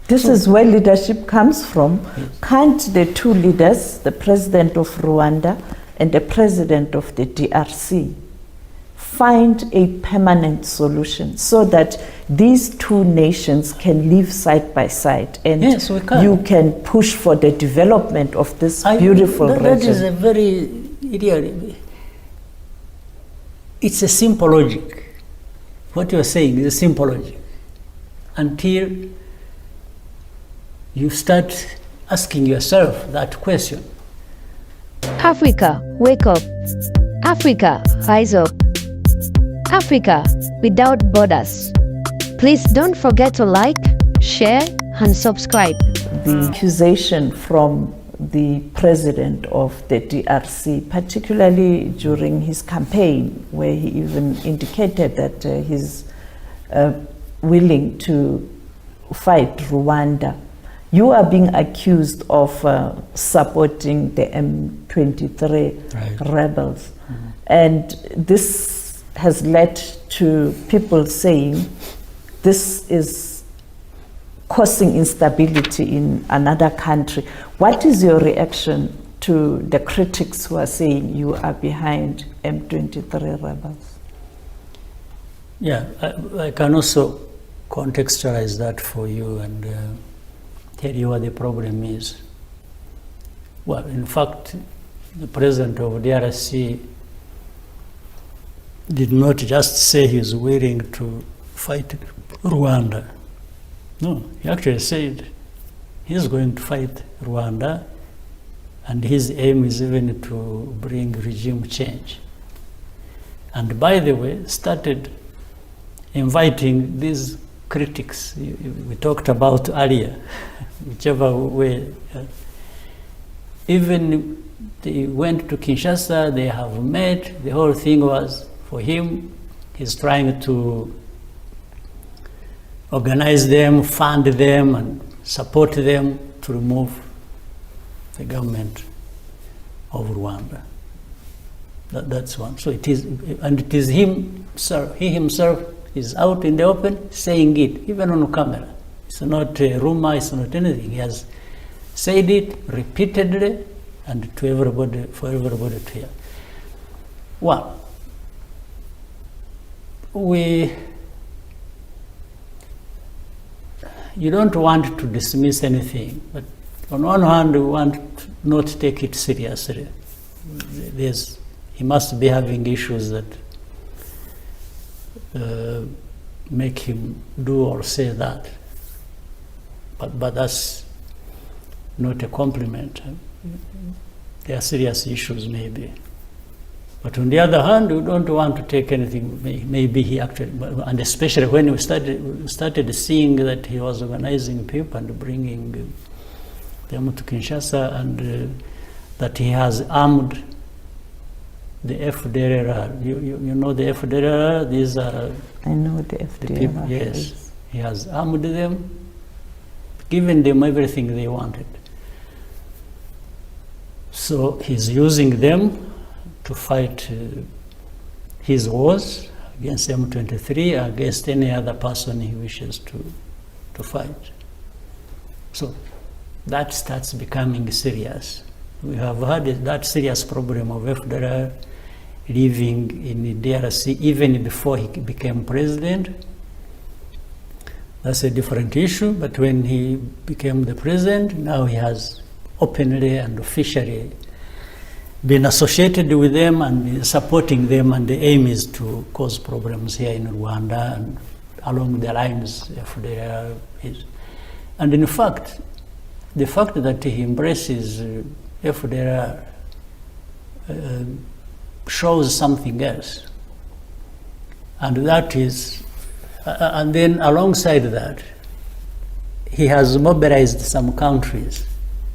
This is where leadership comes from. Yes. Can't the two leaders, the president of Rwanda and the president of the DRC, find a permanent solution so that these two nations can live side by side, and yes, we can. You can push for the development of this beautiful region? That is a very, it's a simple logic. What you are saying is a simple logic. Until you start asking yourself that question. Africa, wake up. Africa, rise up. Africa without borders. Please don't forget to like, share, and subscribe. The accusation from the president of the DRC, particularly during his campaign, where he even indicated that he's willing to fight Rwanda. You are being accused of supporting the M23 rebels. Mm-hmm. And this has led to people saying this is causing instability in another country. What is your reaction to the critics who are saying you are behind M23 rebels? Yeah, I can also contextualize that for you and tell you what the problem is. Well, in fact, the president of DRC did not just say he was willing to fight Rwanda. No, he actually said he's going to fight Rwanda, and his aim is even to bring regime change. And by the way, started inviting these critics we talked about earlier, whichever way. Even they went to Kinshasa, they have met, the whole thing was for him, he's trying to organize them, fund them, and support them to remove the government of Rwanda. That's one. So it is, and it is him, sir, he himself is out in the open saying it, even on camera. It's not a rumor, it's not anything. He has said it repeatedly and to everybody, for everybody to hear. One, you don't want to dismiss anything, but on one hand, we want to not take it seriously. He must be having issues that make him do or say that. But that's not a compliment. There are serious issues, maybe. But on the other hand, we don't want to take anything. Maybe he actually, and especially when we started seeing that he was organizing people and bringing them to Kinshasa, and that he has armed the FDLR. You know the FDLR? These are... I know the FDLR. People, yes. He has armed them, given them everything they wanted. So he's using them to fight his wars against M23, against any other person he wishes to fight. So that starts becoming serious. We have had that serious problem of FDLR living in DRC even before he became president. That's a different issue, but when he became the president, now he has openly and officially been associated with them and supporting them, and the aim is to cause problems here in Rwanda and along the lines FDLR is. And in fact, the fact that he embraces FDLR shows something else. And that is, and then alongside that, he has mobilized some countries,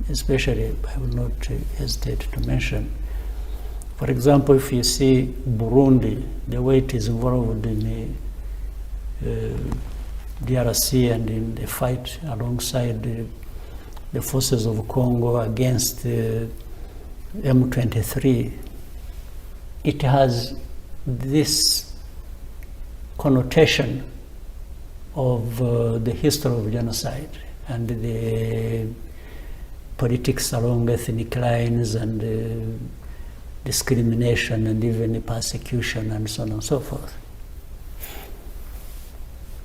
especially, I will not hesitate to mention. For example, if you see Burundi, the way it is involved in DRC and in the fight alongside the forces of Congo against M23, it has this connotation of the history of genocide. and the politics along ethnic lines and discrimination and even persecution and so on and so forth.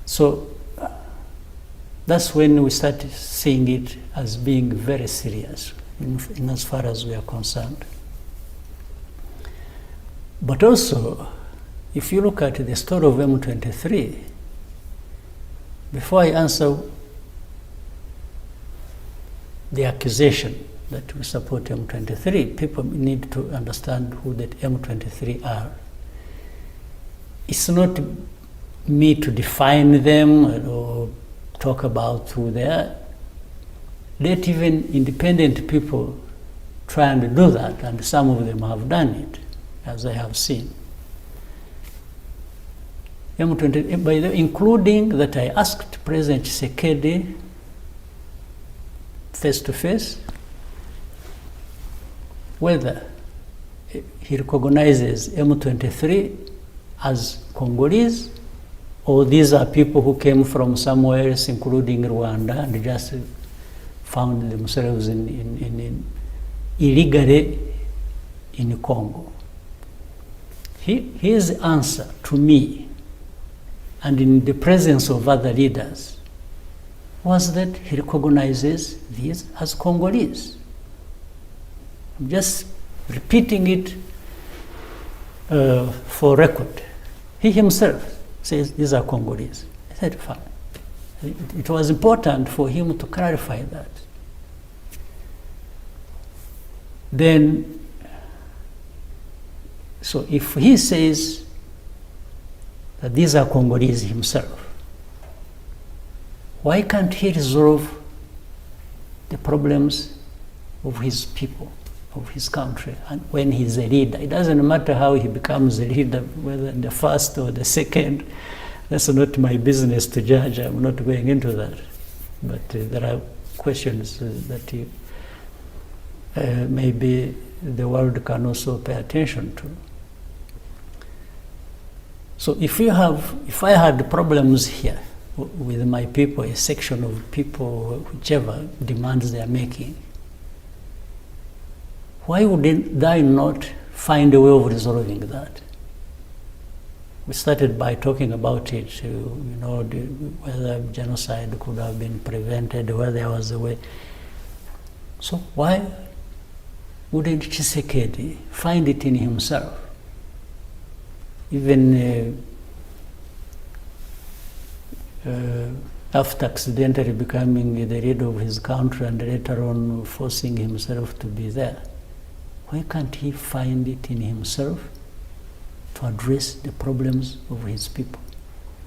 So that's when we started seeing it as being very serious in as far as we are concerned. But also, if you look at the story of M23, before I answer the accusation that we support M23, people need to understand who the M23 are. It's not me to define them or talk about who they are. Let even independent people try and do that, and some of them have done it, as I have seen. M23, by the way, including that I asked President Tshisekedi face to face whether he recognizes M23 as Congolese, or these are people who came from somewhere else, including Rwanda, and just found themselves illegally in Congo. His answer to me, and in the presence of other leaders, was that he recognizes these as Congolese. I'm just repeating it for record. He himself says these are Congolese. I said, fine. It was important for him to clarify that. Then, so if he says that these are Congolese himself, why can't he resolve the problems of his people, of his country, and when he's a leader? It doesn't matter how he becomes a leader, whether the first or the second. That's not my business to judge. I'm not going into that. But there are questions that maybe the world can also pay attention to. So if I had problems here with my people, a section of people, whichever demands they are making, why would I not find a way of resolving that? We started by talking about it, whether genocide could have been prevented, whether there was a way. So why wouldn't Tshisekedi find it in himself? Even after accidentally becoming the leader of his country and later on forcing himself to be there, why can't he find it in himself to address the problems of his people?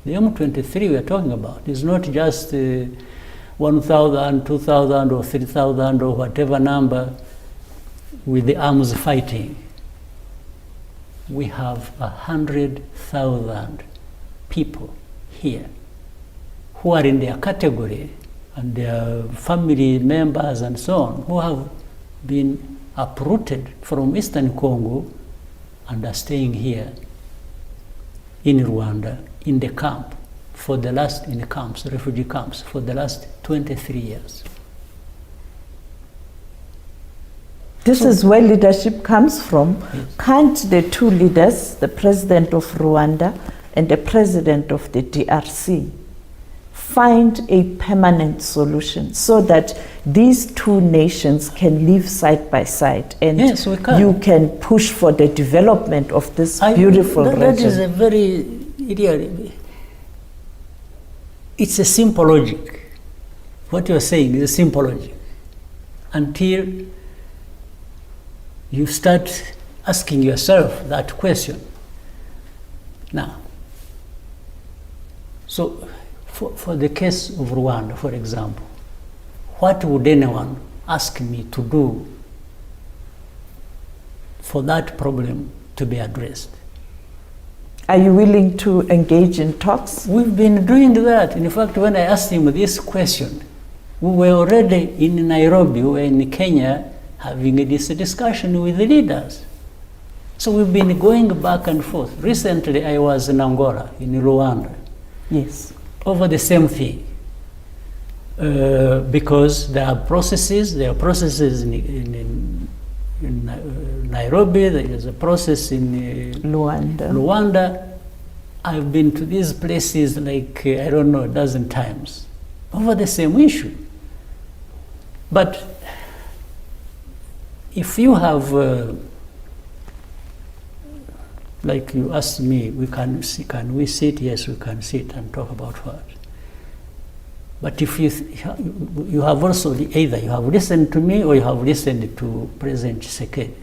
The M23 we are talking about is not just 1,000, 2,000 or 3,000 or whatever number with the arms fighting. We have 100,000 people here who are in their category and their family members and so on, who have been uprooted from Eastern Congo and are staying here in Rwanda in the camp refugee camps for the last 23 years. This is where leadership comes from. Yes. Can't the two leaders, the president of Rwanda and the president of the DRC, find a permanent solution so that these two nations can live side by side and yes, we can. You can push for the development of this beautiful region? That is a very, it's a simple logic. What you're saying is a simple logic. Until you start asking yourself that question. Now, so for the case of Rwanda, for example, what would anyone ask me to do for that problem to be addressed? Are you willing to engage in talks? We've been doing that. In fact, when I asked him this question, we were already in Nairobi, we were in Kenya, having this discussion with the leaders. So we've been going back and forth. Recently, I was in Angola, in Rwanda. Yes. Over the same thing. because there are processes in Nairobi, there is a process in Luanda. I've been to these places like, I don't know, a dozen times over the same issue. But if you have, like you asked me, can we sit? Yes, we can sit and talk about what. But if you have also either you have listened to me or you have listened to President Tshisekedi.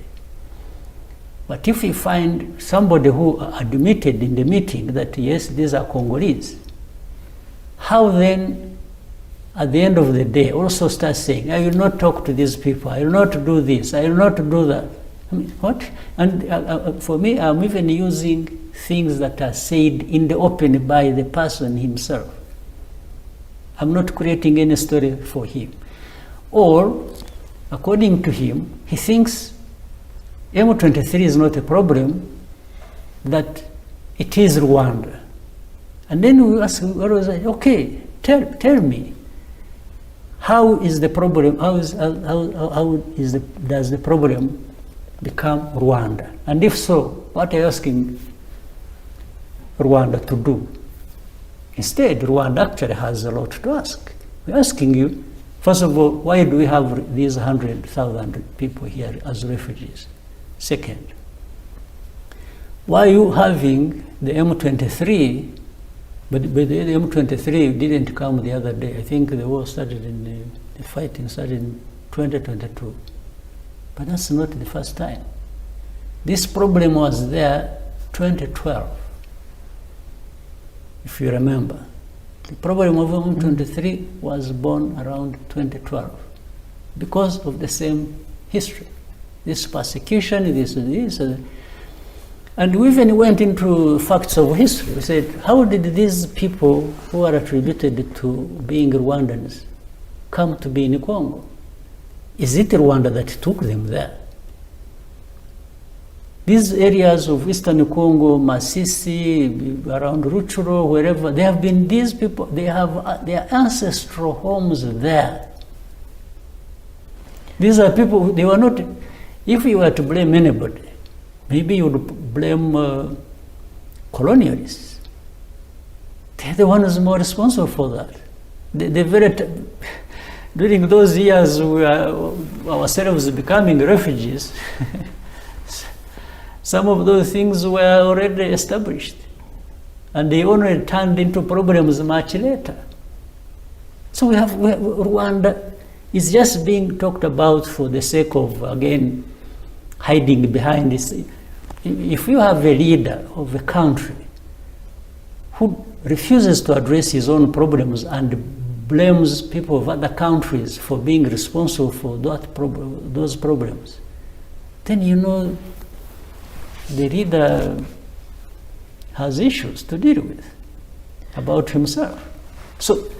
But if you find somebody who admitted in the meeting that yes, these are Congolese, how then, at the end of the day, also start saying, I will not talk to these people, I will not do this, I will not do that. I mean, what? And for me, I'm even using things that are said in the open by the person himself. I'm not creating any story for him. Or, according to him, he thinks M23 is not a problem, that it is Rwanda. And then we ask, okay, tell me, how is the problem, does the problem become Rwanda? And if so, what are you asking Rwanda to do? Instead, Rwanda actually has a lot to ask. We're asking you, first of all, why do we have these 100,000 people here as refugees? Second, why are you having the M23, but the M23 didn't come the other day. I think the war started the fighting started in 2022. But that's not the first time. This problem was there 2012. If you remember, the problem of M23 was born around 2012 because of the same history, this persecution, this. And we even went into facts of history. We said, how did these people who are attributed to being Rwandans come to be in Congo? Is it Rwanda that took them there? These areas of Eastern Congo, Masisi, around Rutshuru, wherever, there have been these people, they have their ancestral homes there. These are people, they were not, if you were to blame anybody, maybe you would blame colonialists. They're the ones more responsible for that. During those years, we were ourselves becoming refugees. Some of those things were already established, and they only turned into problems much later. So we have Rwanda is just being talked about for the sake of, again, hiding behind this. If you have a leader of a country who refuses to address his own problems and blames people of other countries for being responsible for those problems, then you know the leader has issues to deal with about himself. So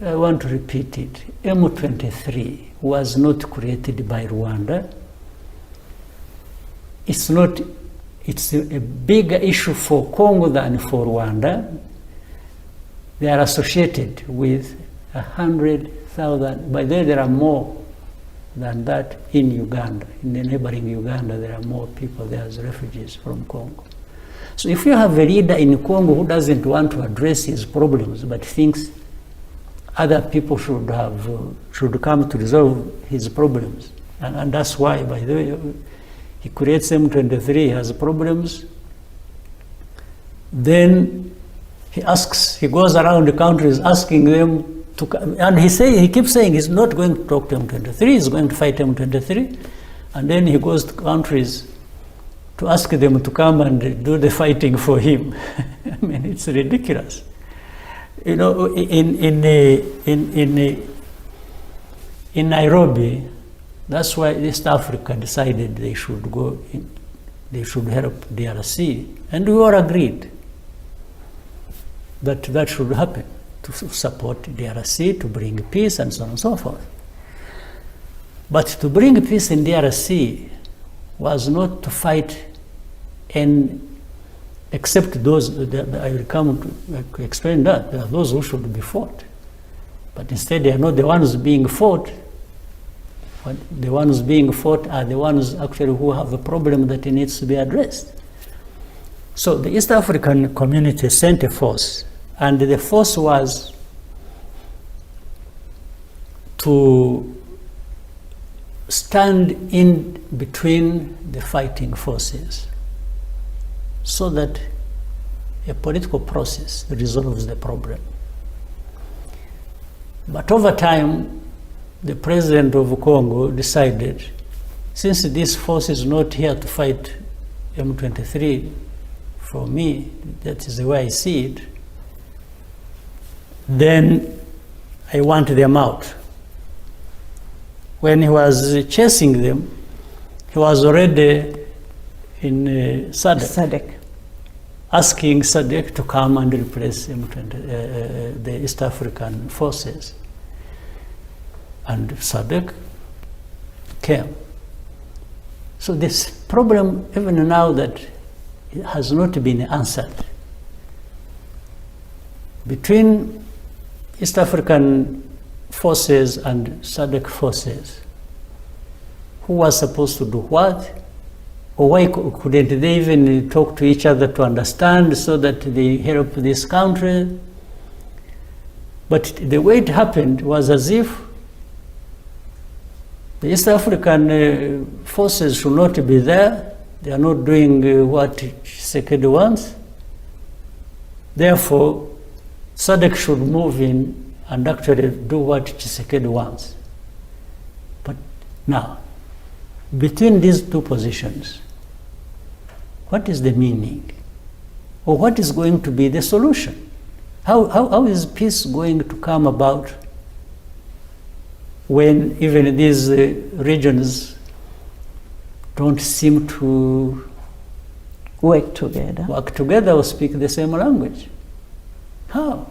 I want to repeat it. M23 was not created by Rwanda. It's a bigger issue for Congo than for Rwanda. They are associated with 100,000. By then there are more than that in Uganda. In the neighboring Uganda, there are more people there as refugees from Congo. So if you have a leader in Congo who doesn't want to address his problems but thinks other people should come to resolve his problems, and that's why, by the way, he creates M23, he has problems, then he goes around the countries asking them to, and he keeps saying he's not going to talk to M23, he's going to fight M23, and then he goes to countries to ask them to come and do the fighting for him. I mean, it's ridiculous. You know, in Nairobi, that's why East Africa decided they should help DRC, and we all agreed that should happen, to support DRC, to bring peace, and so on and so forth. But to bring peace in DRC was not to fight except those, I will come to explain that, there are those who should be fought. But instead they are not the ones being fought. But the ones being fought are the ones actually who have a problem that needs to be addressed. So the East African community sent a force, and the force was to stand in between the fighting forces so that a political process resolves the problem. But over time, the president of Congo decided, since this force is not here to fight M23, for me, that is the way I see it, then I want them out. When he was chasing them, he was already in SADC, asking SADC to come and replace the East African forces. And SADC came. So this problem, even now that it has not been answered, between East African forces and SADC forces, who was supposed to do what? Or why couldn't they even talk to each other to understand so that they help this country? But the way it happened was as if the East African forces should not be there. They are not doing what Tshisekedi wants. Therefore, SADC should move in and actually do what Tshisekedi wants. But now, between these two positions, what is the meaning? Or what is going to be the solution? How is peace going to come about when even these regions don't seem to work together or speak the same language? How?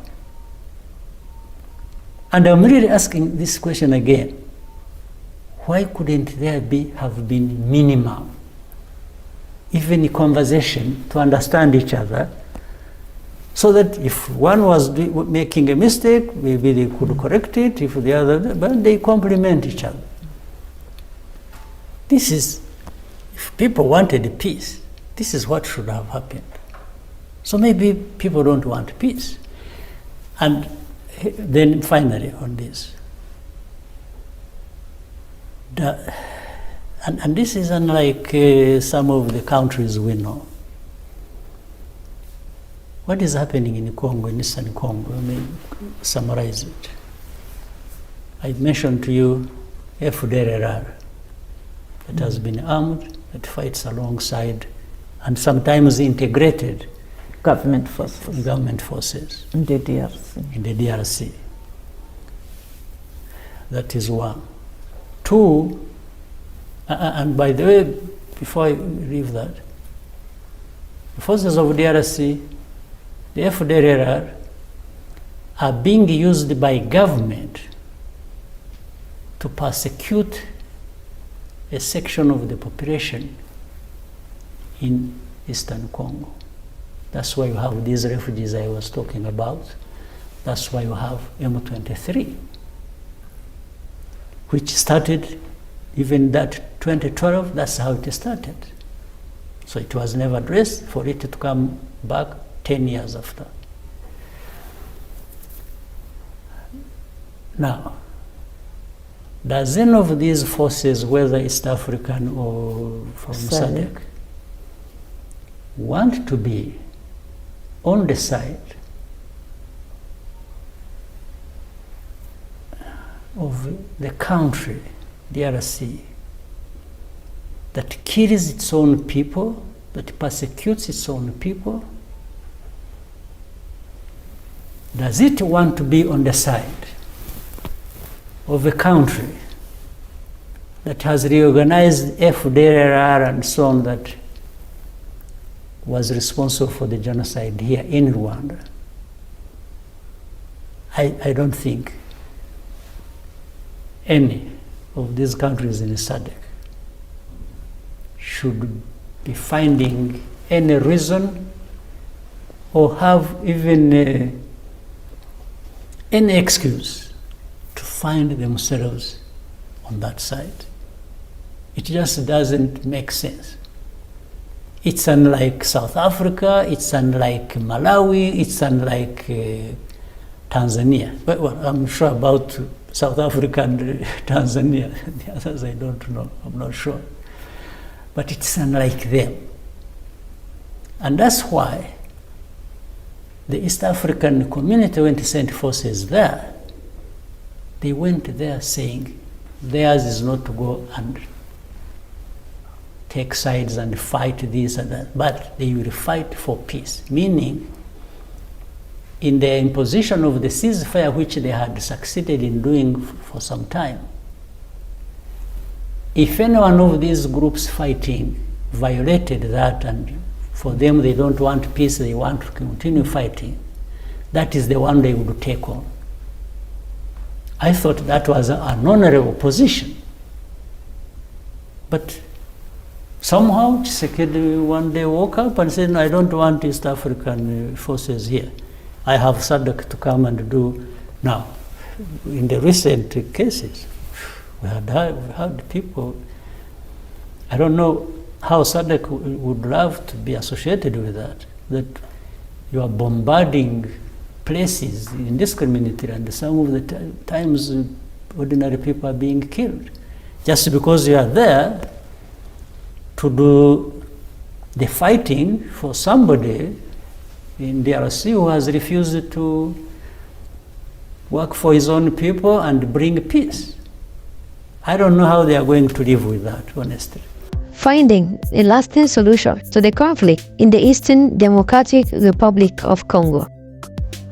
And I'm really asking this question again. Why couldn't there have been minimum, even a conversation to understand each other, so that if one was making a mistake, maybe they could correct it, if the other, but they complement each other. This is, if people wanted peace, this is what should have happened. So maybe people don't want peace. And then finally on this, and this is unlike some of the countries we know. What is happening in Congo, in Eastern Congo? Let me summarize it. I mentioned to you FDLR that has been armed, that fights alongside and sometimes integrated government forces in the DRC. That is one. Two, and by the way, before I leave that, the forces of DRC, the FDLR, are being used by government to persecute a section of the population in Eastern Congo. That's why you have these refugees I was talking about. That's why you have M23, which started, even that 2012, that's how it started. So it was never addressed, for it to come back 10 years after. Now, does any of these forces, whether East African or from SADC, want to be on the side of the country, DRC, that kills its own people, that persecutes its own people? Does it want to be on the side of a country that has reorganized FDLR and so on, that was responsible for the genocide here in Rwanda? I don't think any of these countries in SADC should be finding any reason or have even any excuse to find themselves on that side. It just doesn't make sense. It's unlike South Africa, it's unlike Malawi, it's unlike Tanzania. But, well, I'm sure about South Africa and Tanzania. The others I don't know, I'm not sure. But it's unlike them. And that's why the East African community, when they sent forces there, they went there saying theirs is not to go and take sides and fight this and that, but they will fight for peace. Meaning, in the imposition of the ceasefire, which they had succeeded in doing for some time, if any one of these groups fighting violated that, and for them they don't want peace, they want to continue fighting, that is the one they would take on. I thought that was an honorable position. But somehow Tshisekedi one day woke up and said, no, I don't want East African forces here. I have SADC to come and do now. In the recent cases, we had people, I don't know how SADC would love to be associated with that you are bombarding places indiscriminately, and some of the times ordinary people are being killed just because you are there to do the fighting for somebody in DRC who has refused to work for his own people and bring peace. I don't know how they are going to live with that, honestly. Finding a lasting solution to the conflict in the Eastern Democratic Republic of Congo.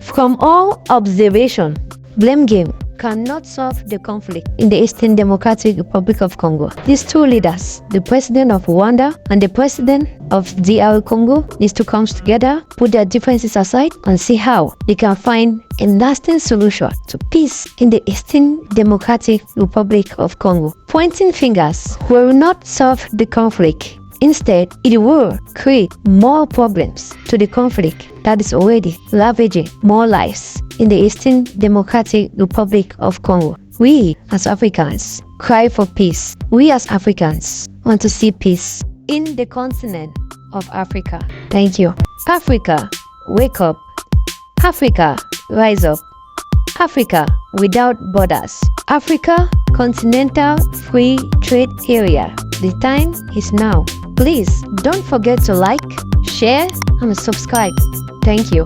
From all observation, blame game cannot solve the conflict in the Eastern Democratic Republic of Congo. These two leaders, the president of Rwanda and the president of DR Congo, needs to come together, put their differences aside, and see how they can find a lasting solution to peace in the Eastern Democratic Republic of Congo. Pointing fingers will not solve the conflict. Instead, it will create more problems to the conflict that is already ravaging more lives in the Eastern Democratic Republic of Congo. We, as Africans, cry for peace. We, as Africans, want to see peace in the continent of Africa. Thank you. Africa, wake up. Africa, rise up. Africa without borders. Africa, continental free trade area. The time is now. Please don't forget to like, share, and subscribe. Thank you.